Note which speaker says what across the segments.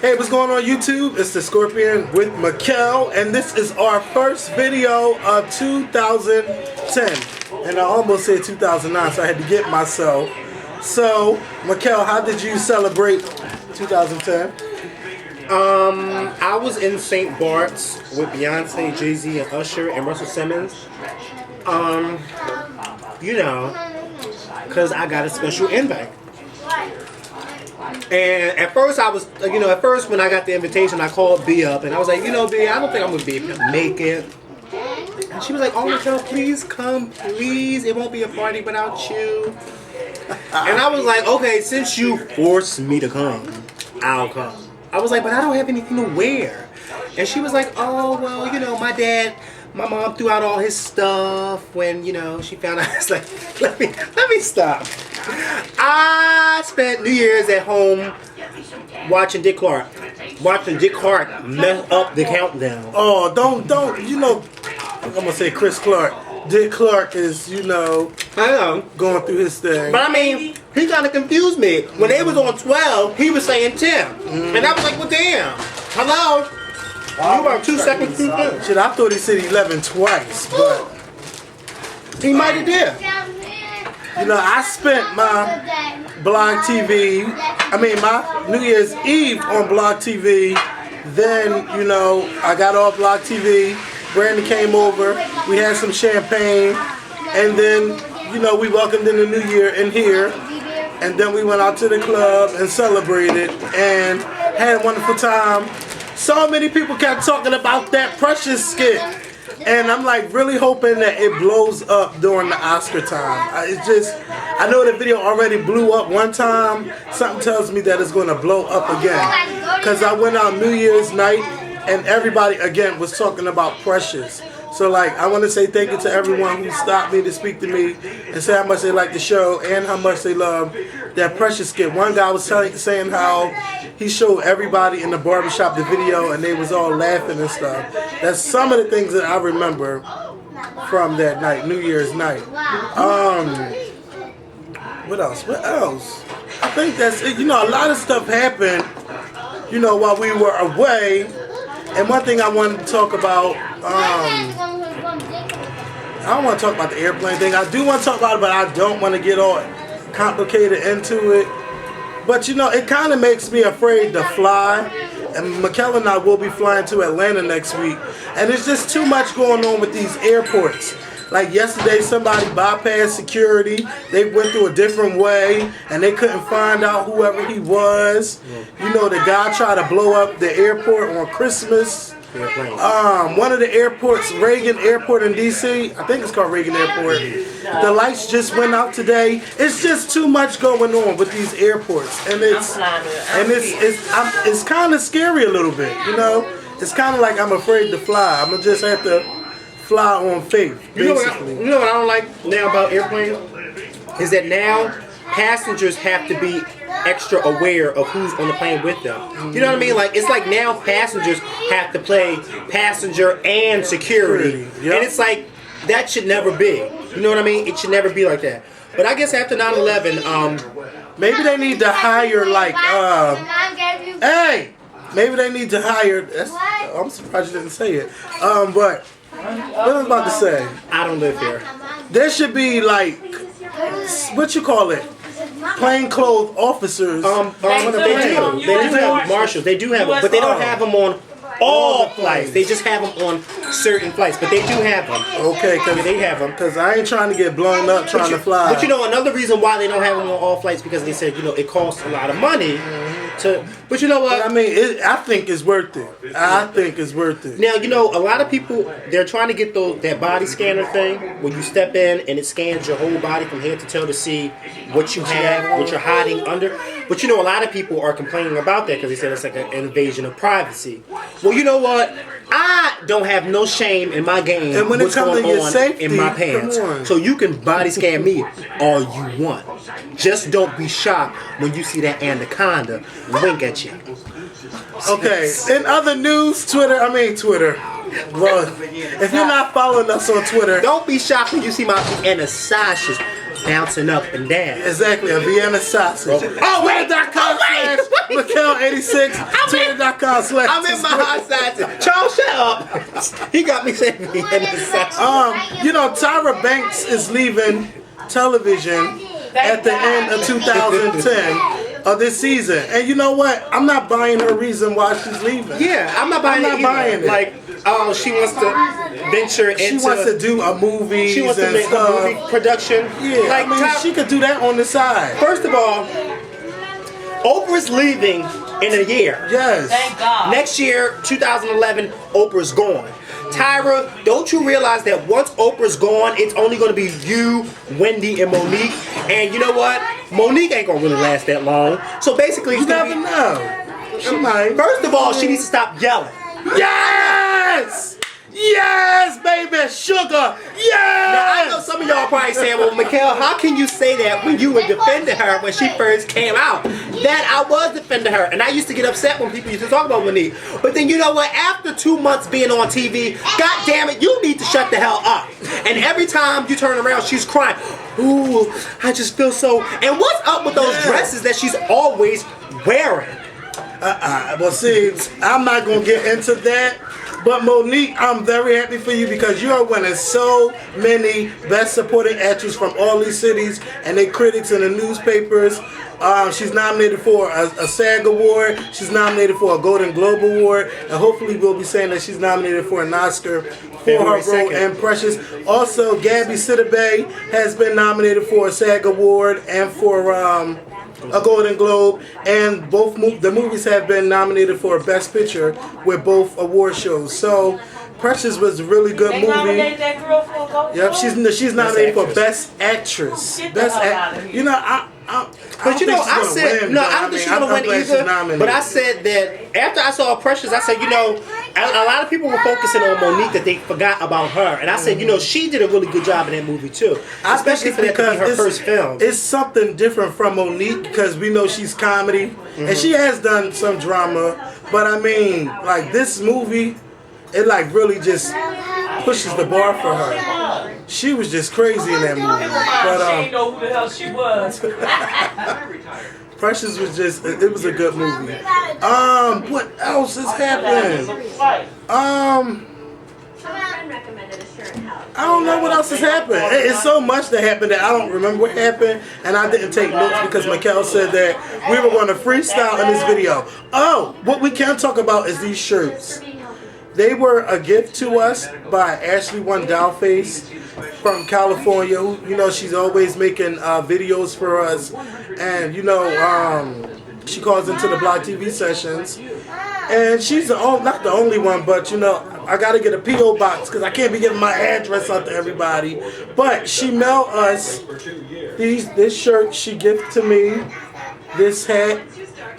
Speaker 1: Hey, what's going on YouTube? It's the Skorpion with Makael, and this is our first video of 2010. And I almost said 2009, so I had to get myself. So, Makael, how did you celebrate 2010?
Speaker 2: I was in St. Bart's with Beyonce, Jay-Z, and Usher, and Russell Simmons. You know, because I got a special invite. And at first I was, when I got the invitation, I called B up, and I was like, B, I don't think I'm going to be able to make it. And she was like, oh, Michelle, please come, please. It won't be a party without you. And I was like, okay, since you forced me to come, I'll come. I was like, but I don't have anything to wear. And she was like, oh, well, my mom threw out all his stuff when, she found out. I was like, let me stop. I spent New Year's at home watching Dick Clark. Watching Dick Clark mess up the countdown.
Speaker 1: Oh, don't, I'm going to say Chris Clark. Dick Clark is,
Speaker 2: I know,
Speaker 1: going through his thing.
Speaker 2: But I mean, he kind of confused me. When they was on 12, he was saying 10. And I was like, well, damn. Hello? You about 2 seconds too good.
Speaker 1: Shit, I thought he said 11 twice, but
Speaker 2: he might have did.
Speaker 1: I spent my blog TV, my New Year's Eve on blog TV. Then, I got off blog TV. Brandon came over. We had some champagne. And then, we welcomed in the new year in here. And then we went out to the club and celebrated and had a wonderful time. So many people kept talking about that Precious skit. And I'm like really hoping that it blows up during the Oscar time. I know the video already blew up one time. Something tells me that it's going to blow up again. Because I went out New Year's night and everybody again was talking about Precious. So I want to say thank you to everyone who stopped me to speak to me and say how much they like the show and how much they love that Precious skit. One guy was saying how he showed everybody in the barbershop the video and they was all laughing and stuff. That's some of the things that I remember from that night, New Year's night. What else? I think that's it. A lot of stuff happened, while we were away. And one thing I wanted to talk about, I don't want to talk about the airplane thing. I do want to talk about it, but I don't want to get all complicated into it. But it kind of makes me afraid to fly. And Makael and I will be flying to Atlanta next week. And there's just too much going on with these airports. Like yesterday, somebody bypassed security. They went through a different way, and they couldn't find out whoever he was. The guy tried to blow up the airport on Christmas. One of the airports, Reagan Airport in D.C., I think it's called Reagan Airport. The lights just went out today. It's just too much going on with these airports, and it's kind of scary a little bit. It's kind of like I'm afraid to fly. I'm gonna just have to fly on faith, basically.
Speaker 2: You know what I don't like now about airplanes? Is that now passengers have to be extra aware of who's on the plane with them. You know what I mean? It's like now passengers have to play passenger and security. Yep. And it's like, that should never be. You know what I mean? It should never be like that. But I guess after 9/11,
Speaker 1: maybe they need to hire maybe they need to hire, I'm surprised you didn't say it. But what I was about to say.
Speaker 2: I don't live here.
Speaker 1: There should be what you call it? Plainclothes officers.
Speaker 2: They do have marshals. They do have them, but they don't have them on all flights. They just have them on certain flights, but they do have them.
Speaker 1: Okay,
Speaker 2: they have them.
Speaker 1: Because I ain't trying to get blown up trying to fly.
Speaker 2: But another reason why they don't have them on all flights because they said it costs a lot of money to. But you know what?
Speaker 1: I think it's worth it. I think it's worth it.
Speaker 2: Now a lot of people they're trying to get that body scanner thing where you step in and it scans your whole body from head to toe to see what you have, what you're hiding under. But a lot of people are complaining about that because they said it's like an invasion of privacy. Well, you know what? I don't have no shame in my game.
Speaker 1: And when it comes to your safety,
Speaker 2: in my pants, so you can body scan me all you want. Just don't be shocked when you see that anaconda wink at you.
Speaker 1: Okay. In other news, Twitter. Well, if you're not following us on Twitter,
Speaker 2: don't be shocked when you see my Anastasha's bouncing up and down.
Speaker 1: Exactly, a Vienna sausage. Twitter.com/Makael86. Twitter.com/.
Speaker 2: I'm in my hot sausage. Charles, shut up. He got me saying Vienna sausage.
Speaker 1: You know, Tyra Banks is leaving television at the end of 2010 of this season. And you know what? I'm not buying her reason why she's leaving.
Speaker 2: Yeah, I'm not buying it. Like, she wants to venture into...
Speaker 1: She wants to do a movie.
Speaker 2: She wants to make a movie production.
Speaker 1: Yeah,
Speaker 2: like,
Speaker 1: I mean, she could do that on the side.
Speaker 2: First of all, Oprah's leaving in a year.
Speaker 1: Yes.
Speaker 3: Thank God.
Speaker 2: Next year, 2011, Oprah's gone. Tyra, don't you realize that once Oprah's gone, it's only going to be you, Wendy, and Monique? And you know what? Monique ain't going to really last that long. So basically,
Speaker 1: You never know. She might.
Speaker 2: First of all, she needs to stop yelling.
Speaker 1: Yes! Yes, baby, sugar. Yes!
Speaker 2: Now, I know some of y'all probably saying, well, Makael, how can you say that when you were defending her when she first came out? That I was defending her, and I used to get upset when people used to talk about Monique. But then you know what? After 2 months being on TV, God damn it, you need to shut the hell up. And every time you turn around, she's crying. Ooh, I just feel so... And what's up with those dresses that she's always wearing?
Speaker 1: Well, see, I'm not going to get into that. But Monique, I'm very happy for you because you are winning so many Best Supporting Actress from all these cities and their critics in the newspapers. She's nominated for a SAG Award. She's nominated for a Golden Globe Award. And hopefully we'll be saying that she's nominated for an Oscar for her role in Precious. Also, Gabby Sidibe has been nominated for a SAG Award and for... a Golden Globe, and both the movies have been nominated for Best Picture with both award shows. So Precious was a really good movie.
Speaker 3: Nominated that girl for a Golden
Speaker 1: Yep,
Speaker 3: Globe?
Speaker 1: she's nominated for Best Actress.
Speaker 3: Get the hell out of here.
Speaker 1: You know,
Speaker 2: But you know, I said, no, I don't think she's going to win either. But I said that after I saw Precious, I said, you know, a lot of people were focusing on Monique that they forgot about her. And I said, you know, she did a really good job in that movie too. Especially for that to be her first film.
Speaker 1: It's something different from Monique because we know she's comedy. And she has done some drama. But I mean, like this movie, it like really just pushes the bar for her. She was just crazy in that movie. But
Speaker 3: she didn't know who the hell she was.
Speaker 1: Precious was just, it was a good movie. What else is happening? I don't know what else has happened. It's so much that happened that I don't remember what happened, and I didn't take notes because Makael said that we were going to freestyle in this video. Oh, what we can talk about is these shirts. They were a gift to us by Ashley One Dollface from California. Who, you know, she's always making videos for us, and you know, she calls into the Blog TV sessions. And she's not the only one, but you know, I gotta get a P.O. box because I can't be giving my address out to everybody. But she mailed us this shirt. She gifted to me this hat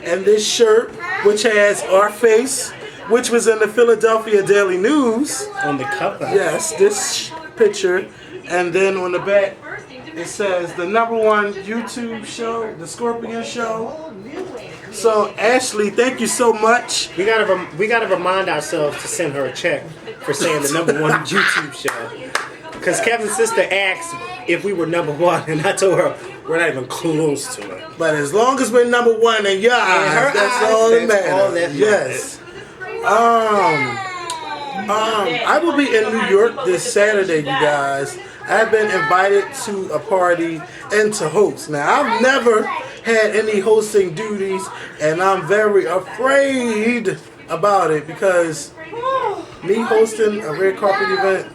Speaker 1: and this shirt, which has our face, which was in the Philadelphia Daily News.
Speaker 2: On the cover.
Speaker 1: Yes, this picture. And then on the back, it says the #1 YouTube show, The Skorpion Show. So Ashley, thank you so much.
Speaker 2: We gotta remind ourselves to send her a check for saying the #1 YouTube show. Because Kevin's sister asked if we were #1, and I told her we're not even close to it.
Speaker 1: But as long as we're #1 in your eyes, that's all that matters. Yes. I will be in New York this Saturday, you guys. I've been invited to a party and to host. Now, I've never had any hosting duties, and I'm very afraid about it because me hosting a red carpet event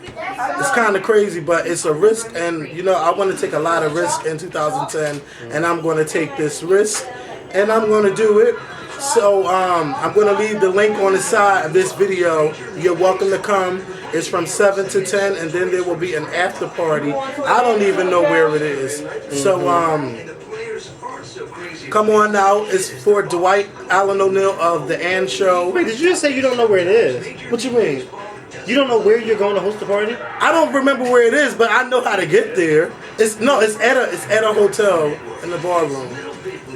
Speaker 1: is kind of crazy, but it's a risk, and you know, I want to take a lot of risk in 2010, and I'm going to take this risk, and I'm going to do it. So I'm going to leave the link on the side of this video. You're welcome to come. It's from 7 to 10, and then there will be an after party. I don't even know where it is. So come on now. It's for Dwight Allen O'Neill of The Ann Show.
Speaker 2: Wait, did you just say you don't know where it is?
Speaker 1: What you mean?
Speaker 2: You don't know where you're going to host the party?
Speaker 1: I don't remember where it is, but I know how to get there. It's at a hotel in the bar room.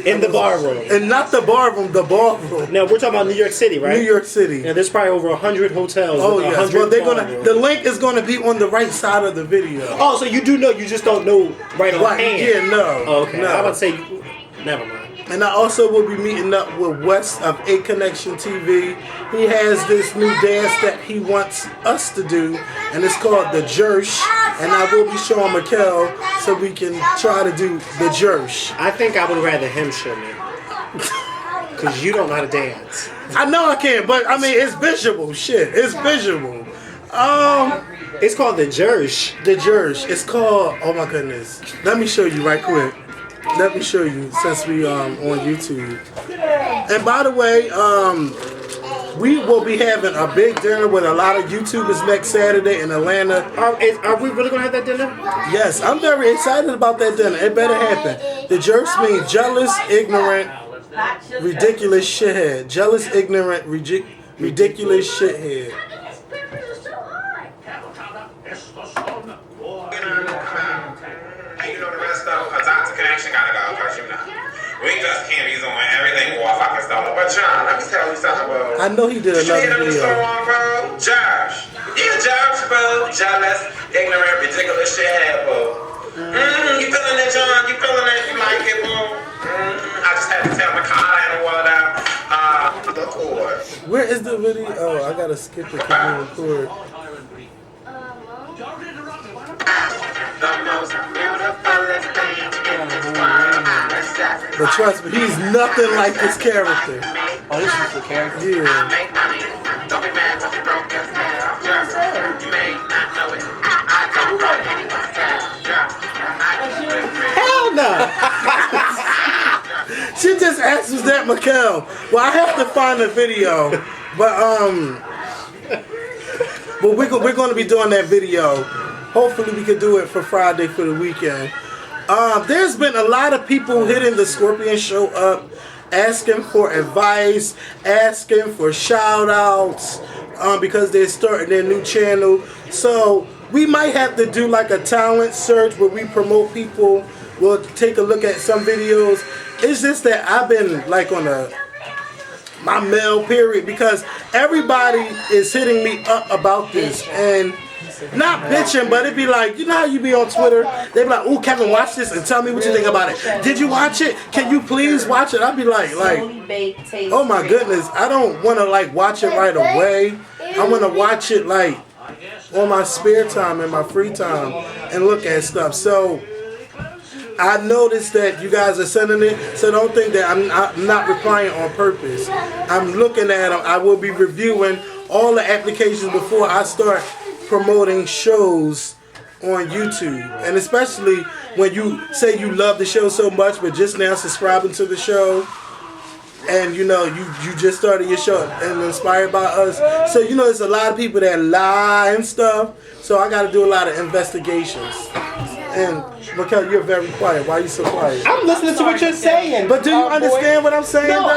Speaker 2: In the bar room.
Speaker 1: And not the bar room, the ballroom.
Speaker 2: Now, we're talking about New York City, right?
Speaker 1: New York City.
Speaker 2: Yeah, there's probably over 100 hotels.
Speaker 1: Oh,
Speaker 2: with
Speaker 1: yes.
Speaker 2: 100
Speaker 1: Well,
Speaker 2: ballrooms.
Speaker 1: the link is gonna be on the right side of the video.
Speaker 2: Oh, so you do know, you just don't know right on hand.
Speaker 1: Yeah, no.
Speaker 2: Oh, okay.
Speaker 1: No.
Speaker 2: I was about to say, never mind.
Speaker 1: And I also will be meeting up with Wes of A Connection TV. He has this new dance that he wants us to do, and it's called the Jersh. And I will be showing Makael so we can try to do the Jersh.
Speaker 2: I think I would rather him show me. Because you don't know how to dance.
Speaker 1: I know I can, but I mean, it's visual. Shit, it's visual.
Speaker 2: It's called the Jersh.
Speaker 1: The Jersh. It's called, oh my goodness. Let me show you right quick. Let me show you since we on YouTube. And by the way, we will be having a big dinner with a lot of YouTubers next Saturday in Atlanta.
Speaker 2: Are we really going to have that dinner?
Speaker 1: Yes, I'm very excited about that dinner. It better happen. The Jersh means jealous, ignorant, ridiculous shithead. Jealous, ignorant, ridiculous shithead.
Speaker 4: We just can't be doing everything more fucking stuff. But John, let me tell you something, bro.
Speaker 1: I know he did another video.
Speaker 4: Bro. Josh. You Josh, bro. Jealous, ignorant, ridiculous shit, bro. You feeling it, John? You feeling it? You like it, bro? I just had to tell Makael and the world out. The chord.
Speaker 1: Where is the video? Oh, I gotta skip it because we record.
Speaker 4: The most beautiful thing in this world.
Speaker 1: But trust me, he's nothing like this character.
Speaker 3: Oh, this is the character?
Speaker 1: Yeah.
Speaker 4: Make money. Don't be mad if you broke this down. You may not know it. I don't know anyone's
Speaker 2: Hell no!
Speaker 1: She just asked, was that Makael? Well, I have to find the video. But we're going to be doing that video. Hopefully we can do it for Friday for the weekend. There's been a lot of people hitting the Skorpion Show up, asking for advice, asking for shout outs, because they're starting their new channel. So we might have to do like a talent search where we promote people. We'll take a look at some videos. It's just that I've been like on my mail period because everybody is hitting me up about this, and not bitching, but it'd be like, you know how you be on Twitter? They be like, ooh, Kevin, watch this and tell me what you think about it. Did you watch it? Can you please watch it? I'd be like, oh my goodness, I don't want to like watch it right away. I want to watch it like on my spare time and my free time and look at stuff. So I noticed that you guys are sending it, so don't think that I'm not replying on purpose. I'm looking at them. I will be reviewing all the applications before I start promoting shows on YouTube. And especially when you say you love the show so much but just now subscribing to the show, and you know you just started your show and inspired by us, so you know there's a lot of people that lie and stuff, so I got to do a lot of investigations. And Makael, you're very quiet. Why are you so quiet?
Speaker 2: I'm listening to what you're saying.
Speaker 1: But do you understand what I'm saying?
Speaker 2: No,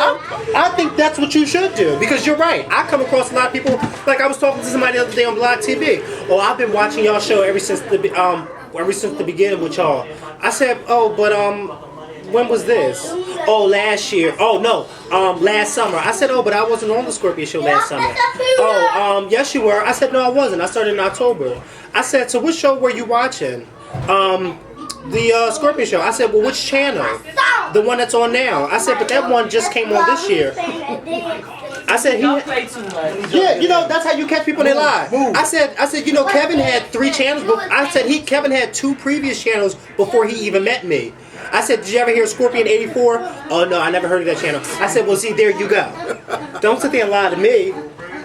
Speaker 2: I think that's what you should do, because you're right. I come across a lot of people, like I was talking to somebody the other day on Blog TV. Oh, I've been watching y'all show ever since the beginning with y'all. I said, oh, but when was this? Oh, last year. Oh no, last summer. I said, oh, but I wasn't on the Skorpion Show last summer. Oh, yes you were. I said, no, I wasn't. I started in October. I said, so what show were you watching? The Skorpion Show. I said, well, which channel? The one that's on now. I said, but that one just came on this year. I said,
Speaker 3: Don't play too much.
Speaker 2: yeah, you know, that's how you catch people in their lie. I said, you know, Kevin had 3 channels. I said Kevin had 2 previous channels before he even met me. I said, did you ever hear Skorpion 84? Oh no, I never heard of that channel. I said, well, see, there you go. Don't sit there and lie to me.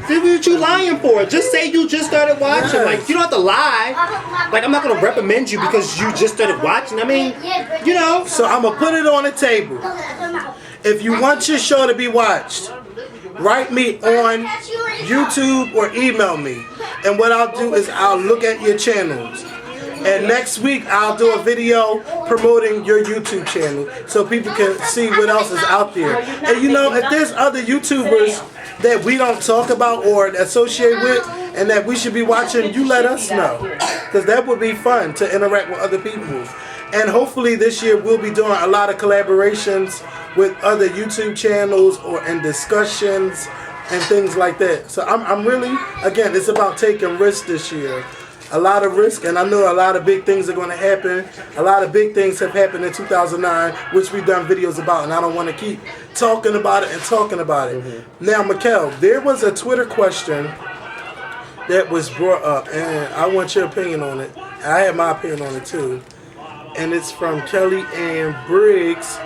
Speaker 2: What you lying for? Just say you just started watching. Like, you don't have to lie. Like, I'm not gonna reprimand you because you just started watching. I mean, you know.
Speaker 1: So I'm gonna put it on the table. If you want your show to be watched, write me on YouTube or email me. And what I'll do is I'll look at your channels. And next week I'll do a video promoting your YouTube channel so people can see what else is out there. And you know, if there's other YouTubers that we don't talk about or associate with and that we should be watching, you let us know. Because that would be fun to interact with other people. And hopefully this year we'll be doing a lot of collaborations with other YouTube channels or in discussions and things like that. So I'm really, again, it's about taking risks this year. A lot of risk, and I know a lot of big things are going to happen. A lot of big things have happened in 2009, which we've done videos about, and I don't want to keep talking about it and talking about it. Mm-hmm. Now, Makael, there was a Twitter question that was brought up, and I want your opinion on it. I have my opinion on it too. And it's from Kelly Ann Briggs,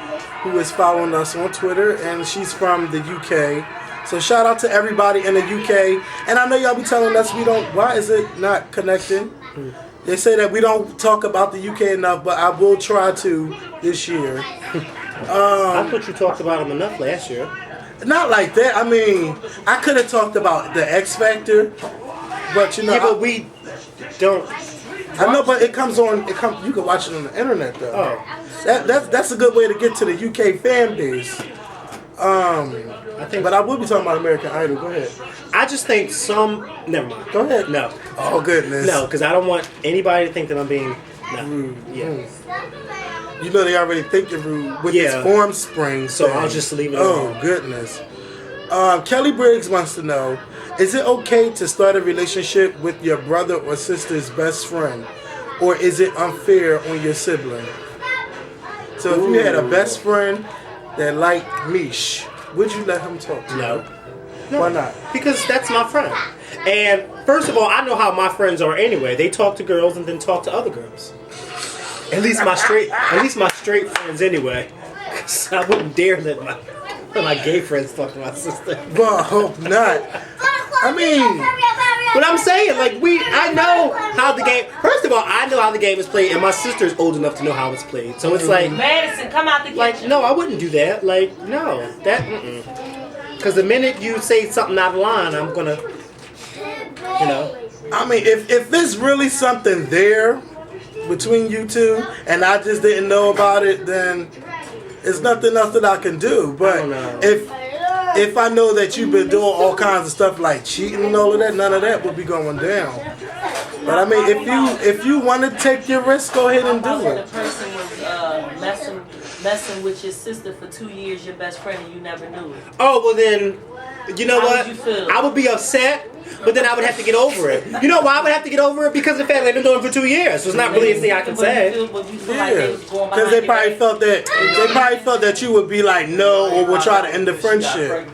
Speaker 1: who is following us on Twitter, and she's from the UK. So shout out to everybody in the UK. And I know y'all be telling us we don't, why is it not connecting? They say that we don't talk about the UK enough, but I will try to this year.
Speaker 2: I thought you talked about them enough last year.
Speaker 1: Not like that. I mean, I could have talked about the X Factor, but you know.
Speaker 2: Yeah, but we don't.
Speaker 1: I know, but it comes on. You can watch it on the internet though.
Speaker 2: Oh.
Speaker 1: That's a good way to get to the UK fan base. But I will be talking about American Idol. Go ahead.
Speaker 2: I just think never mind.
Speaker 1: Go ahead.
Speaker 2: No.
Speaker 1: Oh goodness.
Speaker 2: No, because I don't want anybody to think that I'm being
Speaker 1: rude.
Speaker 2: Yeah.
Speaker 1: You know they already think you're rude with this form spring.
Speaker 2: So I'll just leave it alone.
Speaker 1: Oh goodness. Kelly Briggs wants to know: is it okay to start a relationship with your brother or sister's best friend, or is it unfair on your sibling? So if you had a best friend that liked Mish, would you let him talk to you?
Speaker 2: No.
Speaker 1: Why not?
Speaker 2: Because that's my friend. And first of all, I know how my friends are anyway. They talk to girls and then talk to other girls. At least my straight friends anyway. 'Cause I wouldn't dare let my gay friends talk to my sister.
Speaker 1: Well, I hope not. I mean,
Speaker 2: but I'm saying, I know how the game. First of all, I know how the game is played, and my sister's old enough to know how it's played. So it's like,
Speaker 5: Madison, come out the kitchen.
Speaker 2: no, I wouldn't do that. No, that. Because the minute you say something out of line, I'm gonna,
Speaker 1: I mean, if there's really something there between you two, and I just didn't know about it, then there's nothing else that I can do. But if I know that you've been doing all kinds of stuff like cheating and all of that, none of that will be going down. But I mean, if you want to take your risk, go ahead and do
Speaker 5: The
Speaker 1: it.
Speaker 5: person was messing with your sister for 2 years, your best friend, and you never knew it.
Speaker 2: Oh, well then, you know
Speaker 5: How
Speaker 2: what?
Speaker 5: would you feel?
Speaker 2: I would be upset, but then I would have to get over it. You know why I would have to get over it? Because of the fact that I've been doing it for 2 years. So it's not really a thing I can say.
Speaker 1: Yeah, because they probably felt that you would be like no, or would try to end the friendship.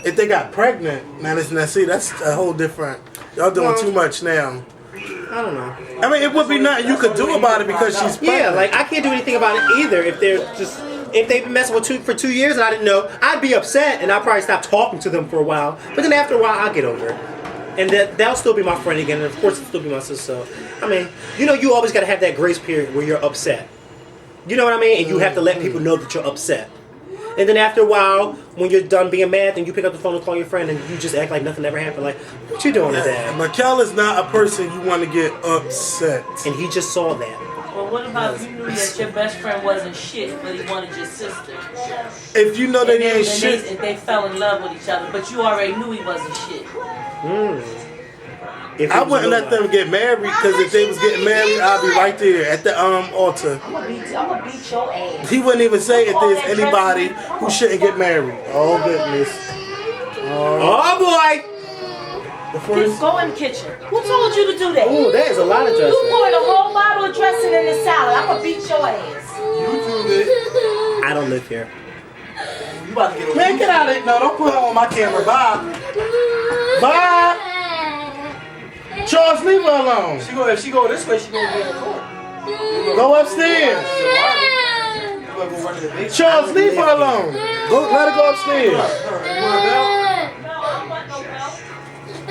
Speaker 1: If they got pregnant, man, that's a whole different. Y'all doing too much now.
Speaker 2: I don't know.
Speaker 1: I mean, it would be nothing you could do about it because she's pregnant.
Speaker 2: Yeah, I can't do anything about it either. If they've been messing with for 2 years and I didn't know, I'd be upset and I'd probably stop talking to them for a while. But then after a while, I'll get over it. And they'll still be my friend again, and of course, it'll still be my sister. So, I mean, you always got to have that grace period where you're upset. You know what I mean? And you have to let people know that you're upset. And then after a while, when you're done being mad, then you pick up the phone and call your friend, and you just act like nothing ever happened. Like, what you doing today?
Speaker 1: Makael is not a person you want to get upset.
Speaker 2: And he just saw that.
Speaker 5: Well, what about if you knew that your best friend wasn't shit, but he wanted your sister?
Speaker 1: If you know that he ain't shit.
Speaker 5: And they fell in love with each other, but you already knew he wasn't shit.
Speaker 1: I wouldn't let them get married, because if they was getting married, I'd be right there at the altar.
Speaker 5: I'm gonna beat your ass.
Speaker 1: He wouldn't even say if there's anybody who shouldn't get married. Oh goodness.
Speaker 2: Oh boy!
Speaker 5: Just go in the kitchen. Who told you to do that?
Speaker 2: Ooh, that is a lot of dressing.
Speaker 5: You poured a whole bottle of dressing in the salad. I'm gonna beat your ass.
Speaker 1: You do this.
Speaker 2: I don't live here.
Speaker 3: You about to get a
Speaker 1: Man, get out of it. No, don't put her on my camera. Bye. Bye. Charles, leave her alone.
Speaker 3: If she go this way, she gonna get in court.
Speaker 1: Go upstairs. Charles, leave her alone. Go, let her go upstairs.
Speaker 5: No, I don't want no help. I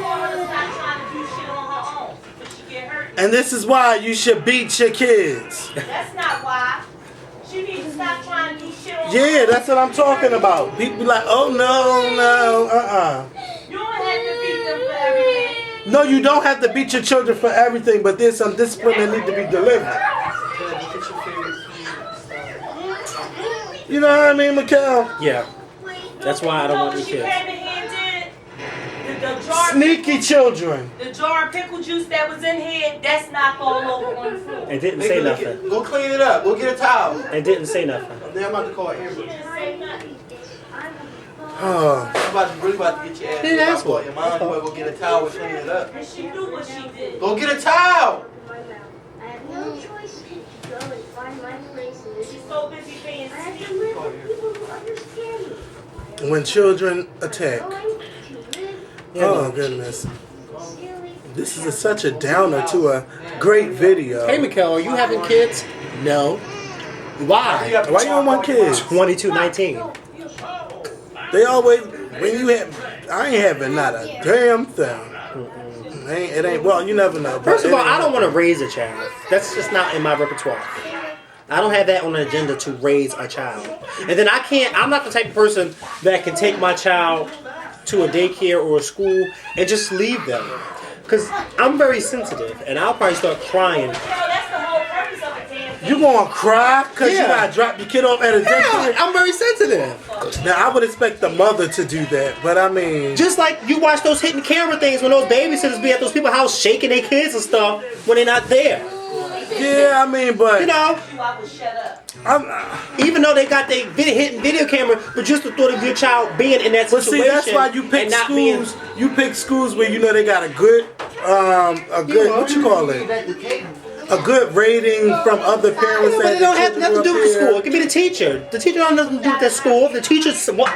Speaker 5: want her to stop trying to do shit on her own. But she get hurt.
Speaker 1: And this is why you should beat your kids.
Speaker 5: That's not why. She needs to stop trying to do shit on her
Speaker 1: Yeah,
Speaker 5: own.
Speaker 1: that's what I'm talking about. People be like, oh no,
Speaker 5: You don't have to beat them for everything.
Speaker 1: No, you don't have to beat your children for everything, but there's some discipline that need to be delivered. You know what I mean, Makael?
Speaker 2: Yeah. That's why I don't want any kids.
Speaker 5: The jar,
Speaker 1: Sneaky children.
Speaker 5: the jar of pickle juice that was in here, that's not all over on the floor.
Speaker 2: It didn't say nothing.
Speaker 3: Go clean it up. Go get a towel.
Speaker 2: It didn't say nothing.
Speaker 3: Then I'm about to call Amber.
Speaker 5: She didn't say nothing.
Speaker 1: Oh.
Speaker 3: Really about to get your ass.
Speaker 2: Didn't ask for it.
Speaker 3: Your mom, you better go get a towel and clean it up.
Speaker 5: And she knew what she did.
Speaker 3: Go get a towel.
Speaker 6: I have no choice to go and find my places.
Speaker 5: She's so busy being
Speaker 6: I have to
Speaker 5: sneaky.
Speaker 6: live with people who understand me.
Speaker 1: When children attack.
Speaker 6: Going to live
Speaker 1: Oh goodness. This is such a downer to a great video.
Speaker 2: Hey, Makael, are you having kids? No. Why?
Speaker 1: Why you don't want kids?
Speaker 2: 22-19.
Speaker 1: They always, when you have, I ain't having not a damn thing. It ain't, well, you never know.
Speaker 2: First of all, I don't want to raise a child. That's just not in my repertoire. I don't have that on the agenda to raise a child. And then I'm not the type of person that can take my child to a daycare or a school and just leave them. Because I'm very sensitive and I'll probably start crying.
Speaker 5: That's the whole purpose of a damn thing.
Speaker 1: You gonna cry because you
Speaker 2: Yeah.
Speaker 1: gotta drop your kid off at a daycare?
Speaker 2: Yeah, I'm very sensitive.
Speaker 1: Now, I would expect the mother to do that, but I mean...
Speaker 2: Just like you watch those hidden camera things when those babysitters be at those people's house shaking their kids and stuff when they're not there.
Speaker 1: Yeah, I mean, but...
Speaker 2: You know,
Speaker 5: I would shut up.
Speaker 2: even though they got their hidden video camera, but just the thought of your child being in that
Speaker 1: But
Speaker 2: situation.
Speaker 1: see, that's why you pick
Speaker 2: and not
Speaker 1: schools. You pick schools where you know they got a good, what you call it? A good rating from other parents.
Speaker 2: But
Speaker 1: that
Speaker 2: it don't
Speaker 1: the
Speaker 2: have
Speaker 1: children
Speaker 2: nothing to do
Speaker 1: grew
Speaker 2: with
Speaker 1: up
Speaker 2: school.
Speaker 1: here.
Speaker 2: It can be the teacher. The teacher don't have nothing to do with that school. The teacher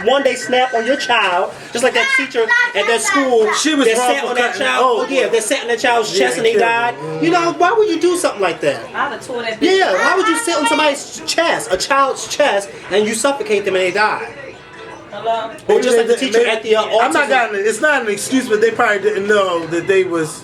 Speaker 2: one day snap on your child, just like that teacher at that school.
Speaker 1: She was
Speaker 2: that
Speaker 1: wrong
Speaker 2: sat
Speaker 1: for
Speaker 2: on that
Speaker 1: cutting-
Speaker 2: child.
Speaker 1: oh.
Speaker 2: Oh yeah, that sat on that child's
Speaker 1: Yeah,
Speaker 2: chest and they
Speaker 1: killed
Speaker 2: died.
Speaker 1: her.
Speaker 2: You know, why would you do something like that?
Speaker 5: I'd have tore that bitch.
Speaker 2: Yeah, why would you sit on somebody's chest, a child's chest, and you suffocate them and they die?
Speaker 5: Hello?
Speaker 2: Or just like the
Speaker 1: Maybe-
Speaker 2: teacher at the
Speaker 1: I'm not
Speaker 2: autism.
Speaker 1: got. It's not an excuse, but they probably didn't know that they was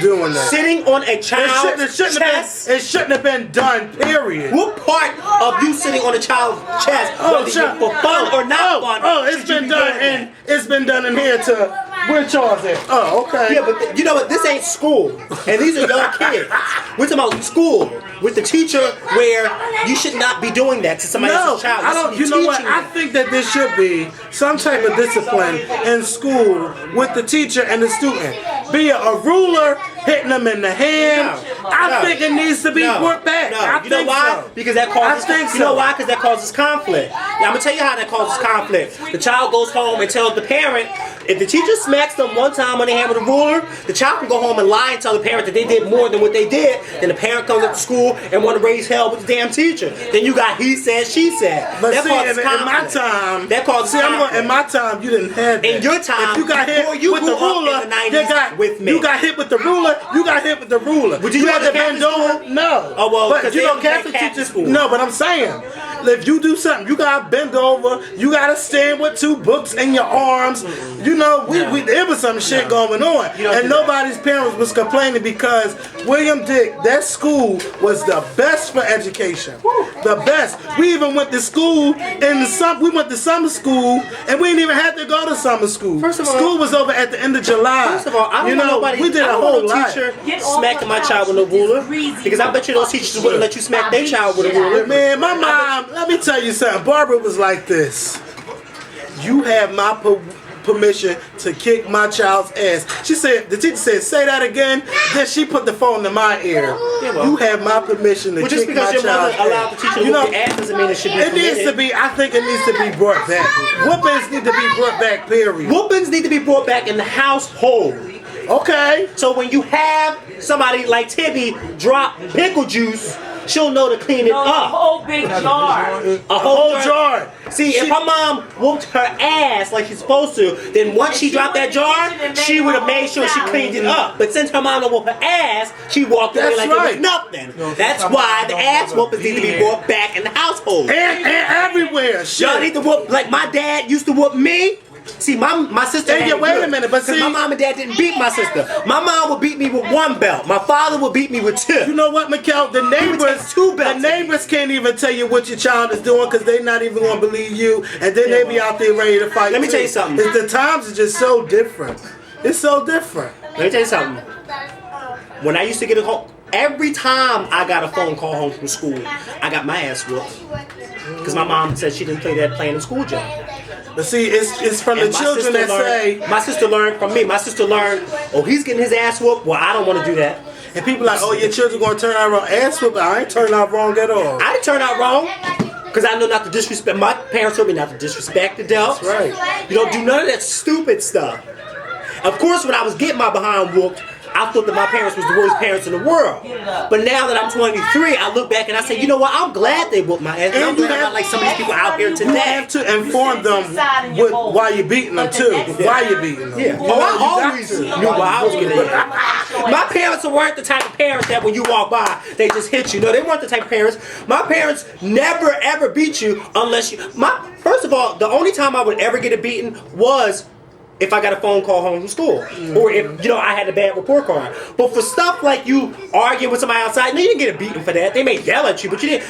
Speaker 1: doing that.
Speaker 2: Sitting on a
Speaker 1: It
Speaker 2: child's
Speaker 1: shouldn't
Speaker 2: chest.
Speaker 1: have been. It shouldn't have been done. Period.
Speaker 2: What part of you sitting on a child's chest, whether
Speaker 1: child-
Speaker 2: you for fun or not fun,
Speaker 1: it's
Speaker 2: should you
Speaker 1: been
Speaker 2: be
Speaker 1: done,
Speaker 2: doing
Speaker 1: and it's been done in here to where Charles at. Oh, okay.
Speaker 2: Yeah, but you know what? This ain't school, and these are young kids. We're talking about school with the teacher, where you should not be doing that to somebody
Speaker 1: No,
Speaker 2: else's child.
Speaker 1: I don't. You know what? I think that there should be some type of discipline in school with the teacher and the student. Be it a ruler hitting them in the hand. I think it needs to be brought back.
Speaker 2: No,
Speaker 1: I
Speaker 2: you know
Speaker 1: think
Speaker 2: why?
Speaker 1: so.
Speaker 2: Because that causes.
Speaker 1: I think
Speaker 2: You know
Speaker 1: so.
Speaker 2: why? Because that causes conflict. Yeah, I'm gonna tell you how that causes conflict. The child goes home and tells the parent. If the teacher smacks them one time when they have with a ruler, the child can go home and lie and tell the parent that they did more than what they did. Then the parent comes up to school and want to raise hell with the damn teacher. Then you got he said, she said.
Speaker 1: But
Speaker 2: that
Speaker 1: see,
Speaker 2: causes
Speaker 1: in my
Speaker 2: conflict.
Speaker 1: time,
Speaker 2: That causes
Speaker 1: see,
Speaker 2: conflict.
Speaker 1: in my time, you didn't have that.
Speaker 2: In your time,
Speaker 1: if you got hit
Speaker 2: before you
Speaker 1: with the
Speaker 2: grew up in
Speaker 1: ruler,
Speaker 2: the 90s
Speaker 1: you got
Speaker 2: with me.
Speaker 1: You got hit with the ruler. You got hit with the ruler.
Speaker 2: Would you
Speaker 1: had
Speaker 2: go to
Speaker 1: to bend
Speaker 2: Catholic
Speaker 1: over?
Speaker 2: school?
Speaker 1: No.
Speaker 2: Oh, well,
Speaker 1: but
Speaker 2: 'cause
Speaker 1: you
Speaker 2: they
Speaker 1: know,
Speaker 2: don't have
Speaker 1: Catholic
Speaker 2: Catholic
Speaker 1: teachers.
Speaker 2: school.
Speaker 1: No, but I'm saying, if you do something, you gotta bend over. You gotta stand with two books in your arms. You know, there was some shit going on, and nobody's parents was complaining because William Dick, that school was the best for education. The best. We even went to school in the summer. We went to summer school, and we didn't even have to go to summer school.
Speaker 2: First of all-
Speaker 1: school was over at the end of July.
Speaker 2: First of all, I don't
Speaker 1: you
Speaker 2: want
Speaker 1: know,
Speaker 2: nobody.
Speaker 1: we did
Speaker 2: I
Speaker 1: a
Speaker 2: don't
Speaker 1: whole
Speaker 2: want no
Speaker 1: lot.
Speaker 2: teacher
Speaker 5: Get off
Speaker 2: smacking
Speaker 5: my
Speaker 2: my child with a
Speaker 5: couch with
Speaker 2: ruler
Speaker 5: this greasy
Speaker 2: because I bet you those teachers wouldn't let you smack their child with a ruler.
Speaker 1: Man, my mom, let me tell you something. Barbara was like this. You have my permission to kick my child's ass. She said, the teacher said, say that again. Then she put the phone in my ear.
Speaker 2: well.
Speaker 1: You have my permission to
Speaker 2: Well, just
Speaker 1: kick
Speaker 2: because
Speaker 1: my
Speaker 2: your mother
Speaker 1: child's
Speaker 2: allowed the
Speaker 1: ass.
Speaker 2: teacher to
Speaker 1: You know,
Speaker 2: whoop your ass doesn't mean it should be
Speaker 1: it needs to
Speaker 2: permitted.
Speaker 1: be, I think it needs to be brought back. Whoopings need to be brought back, period.
Speaker 2: Whoopings need to be brought back in the household.
Speaker 1: Okay.
Speaker 2: So when you have somebody like Tibby drop pickle juice, she'll know to clean it
Speaker 5: No, the
Speaker 2: up.
Speaker 5: whole big jar.
Speaker 2: A
Speaker 1: Whole jar.
Speaker 2: See, if her mom whooped her ass like she's supposed to, then once she dropped that jar, she would have made sure she cleaned it up. But since her mom don't whoop her ass, she walked away
Speaker 1: That's
Speaker 2: like
Speaker 1: right.
Speaker 2: it was nothing. That's why the ass whoopings need to be brought back in the household.
Speaker 1: And everywhere.
Speaker 2: Y'all
Speaker 1: Shit.
Speaker 2: need to whoop like my dad used to whoop me. See, my sister.
Speaker 1: Hey,
Speaker 2: had
Speaker 1: yeah,
Speaker 2: it
Speaker 1: wait a
Speaker 2: good,
Speaker 1: minute, but
Speaker 2: 'cause
Speaker 1: see-
Speaker 2: my mom and dad didn't beat my sister. My mom would beat me with one belt. My father would beat me with two.
Speaker 1: You know what, Makael? The neighbors can't even tell you what your child is doing because they're not even going to believe you, and then they be out there ready to fight.
Speaker 2: Let me
Speaker 1: too.
Speaker 2: tell you something.
Speaker 1: It's, the times are just so different. It's so different.
Speaker 2: Let me tell you something. When I used to get a home, every time I got a phone call home from school, I got my ass whooped because my mom said she didn't play that playing in school job.
Speaker 1: But see, it's from the
Speaker 2: And my
Speaker 1: children
Speaker 2: sister
Speaker 1: that say,
Speaker 2: my sister learned from me. My sister learned, oh, he's getting his ass whooped. Well, I don't want to do that.
Speaker 1: and people like, oh, your children going to turn out wrong. Ass whooping, I ain't turning out wrong at all.
Speaker 2: I didn't turn out wrong Because I know not to disrespect. My parents told me not to disrespect adults.
Speaker 1: That's right.
Speaker 2: You don't do none of that stupid stuff. Of course, when I was getting my behind whooped, I thought that my parents was the worst parents in the world. But now that I'm 23, I look back and I say, you know what? I'm glad they whooped my ass. And I'm glad I'm not like some of these people out here
Speaker 1: You
Speaker 2: today.
Speaker 1: have to inform them why you're beating them too. Why you're beating them.
Speaker 2: Yeah. Oh, I always knew why I was getting hit. My parents weren't the type of parents that when you walk by, they just hit you. No, they weren't the type of parents. My parents never ever beat you unless you. First of all, the only time I would ever get a beating was if I got a phone call home from school, or if I had a bad report card. But for stuff like you arguing with somebody outside, no, you didn't get a beating for that. They may yell at you, but you didn't.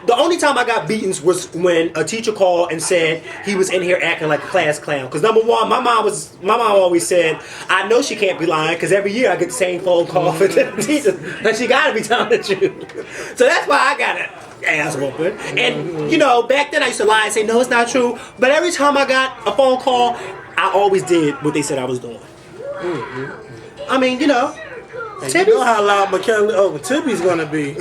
Speaker 2: The only time I got beatings was when a teacher called and said he was in here acting like a class clown. Because number one, my mom always said, I know she can't be lying because every year I get the same phone call from the teacher, and she got to be telling the truth. So that's why I got it. Ass whooping. And back then I used to lie and say no, it's not true. But every time I got a phone call, I always did what they said I was doing. I mean,
Speaker 1: And you know how loud Makael Tibby's gonna be.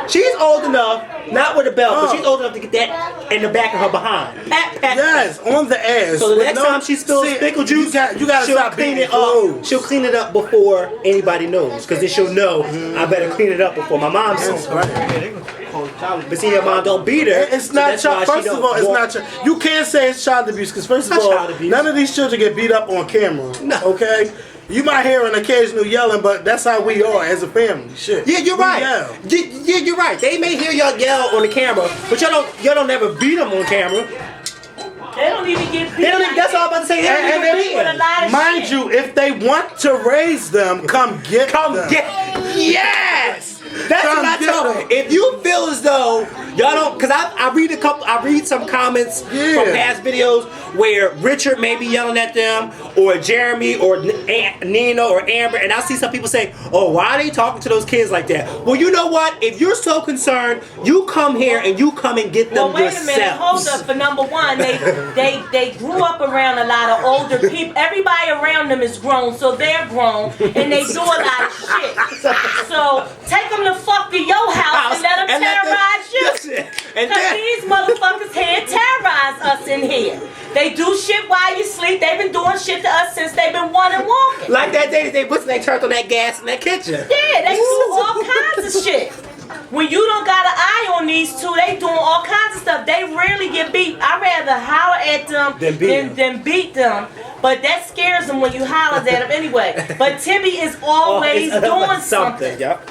Speaker 2: She's old enough, not with a belt, but she's old enough to get that in the back of her behind. Pat, pat,
Speaker 1: Yes, on the ass.
Speaker 2: so the next time she spills pickle juice,
Speaker 1: you gotta
Speaker 2: she'll
Speaker 1: stop
Speaker 2: clean
Speaker 1: beating
Speaker 2: it up.
Speaker 1: clothes.
Speaker 2: She'll clean it up before anybody knows, because then she'll know I better clean it up before my mom sees it.
Speaker 1: Right.
Speaker 2: But see, your mom don't beat her.
Speaker 1: It's not child. First of all, it's not child. You can't say it's child abuse because first of
Speaker 2: It's not
Speaker 1: all,
Speaker 2: child abuse.
Speaker 1: none of these children get beat up on camera.
Speaker 2: No.
Speaker 1: Okay. You might hear an occasional yelling, but that's how we are as a family. Shit.
Speaker 2: Yeah, you're
Speaker 1: We
Speaker 2: right.
Speaker 1: yell.
Speaker 2: Yeah, you're right. They may hear y'all yell on the camera, but y'all don't ever beat them on camera.
Speaker 5: They don't even get beat.
Speaker 2: They don't even. That's all I'm about to say. They don't even
Speaker 1: And
Speaker 2: beat
Speaker 5: with a
Speaker 2: them.
Speaker 5: lot of
Speaker 1: Mind
Speaker 5: shit.
Speaker 1: you, if they want to raise them, come get them.
Speaker 2: Yes. That's
Speaker 1: Come
Speaker 2: what I
Speaker 1: get
Speaker 2: tell them.
Speaker 1: them.
Speaker 2: If you feel as though y'all don't, because I read some comments from past videos where Richard may be yelling at them, or Jeremy, or Nina, or Amber, and I see some people say, "Oh, why are they talking to those kids like that?" Well, you know what? If you're so concerned, you come here and you come and get them
Speaker 5: Well, wait a minute. Hold
Speaker 2: yourselves.
Speaker 5: up. For number one, they grew up around a lot of older people. Everybody around them is grown, so they're grown, and they do a lot of shit. So take them the fuck to your house and let them terrorize you.
Speaker 2: And
Speaker 5: Because
Speaker 2: then,
Speaker 5: these motherfuckers here terrorize us in here. They do shit while you sleep. They've been doing shit to us since they've been one and walking.
Speaker 2: like that day they turned on that gas in that kitchen.
Speaker 5: Yeah, they do all kinds of shit. When you don't got an eye on these two, they doing all kinds of stuff. They rarely get beat. I'd rather holler at them than beat them. But that scares them when you holler at them anyway. But Tibby is always doing something.
Speaker 2: Yep.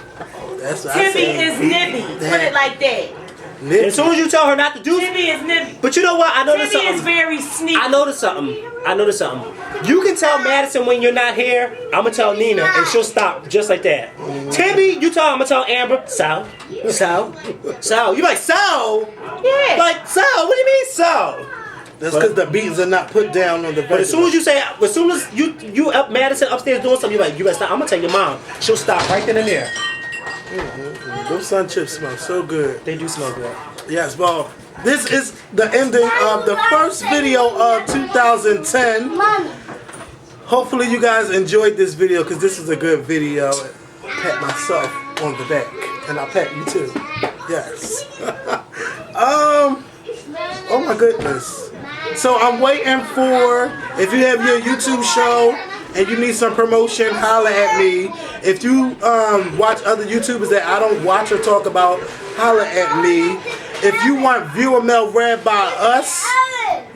Speaker 1: That's what I
Speaker 5: Tibby
Speaker 1: say.
Speaker 5: is nibby. Put it like that.
Speaker 2: As soon as you tell her not to do
Speaker 5: Tibby is nibby.
Speaker 2: but you know what? I noticed
Speaker 5: Tibby
Speaker 2: something.
Speaker 5: is very sneaky.
Speaker 2: I noticed something. You can tell Madison when you're not here. I'm gonna tell Nina, and she'll stop just like that. Tibby, you tell I'm gonna tell Amber. So. You like so?
Speaker 5: Yeah.
Speaker 2: Like so? What do you mean so?
Speaker 1: That's because the beatings are not put down on the
Speaker 2: But as soon as you say, as soon as you up Madison upstairs doing something, you're like, you better stop. I'm gonna tell your mom. She'll stop right then and there.
Speaker 1: Those sun chips smell so good.
Speaker 2: They do smell good.
Speaker 1: Yes, well, this is the ending of the first video of 2010. Hopefully you guys enjoyed this video because this is a good video. Pat myself on the back, and I'll pat you too. Yes. Oh my goodness. So I'm waiting for, if you have your YouTube show and you need some promotion, holla at me. If you watch other YouTubers that I don't watch or talk about, holla at me. If you want viewer mail read by us,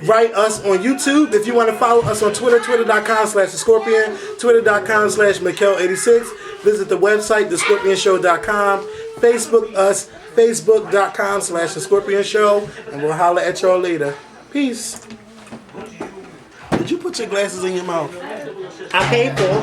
Speaker 1: write us on YouTube. If you want to follow us on Twitter, twitter.com/theskorpion, twitter.com/Makael86. Visit the website, theskorpionshow.com. Facebook us, facebook.com/theskorpionshow. And we'll holla at y'all later. Peace. Did you put your glasses in your mouth?
Speaker 2: I paid for them.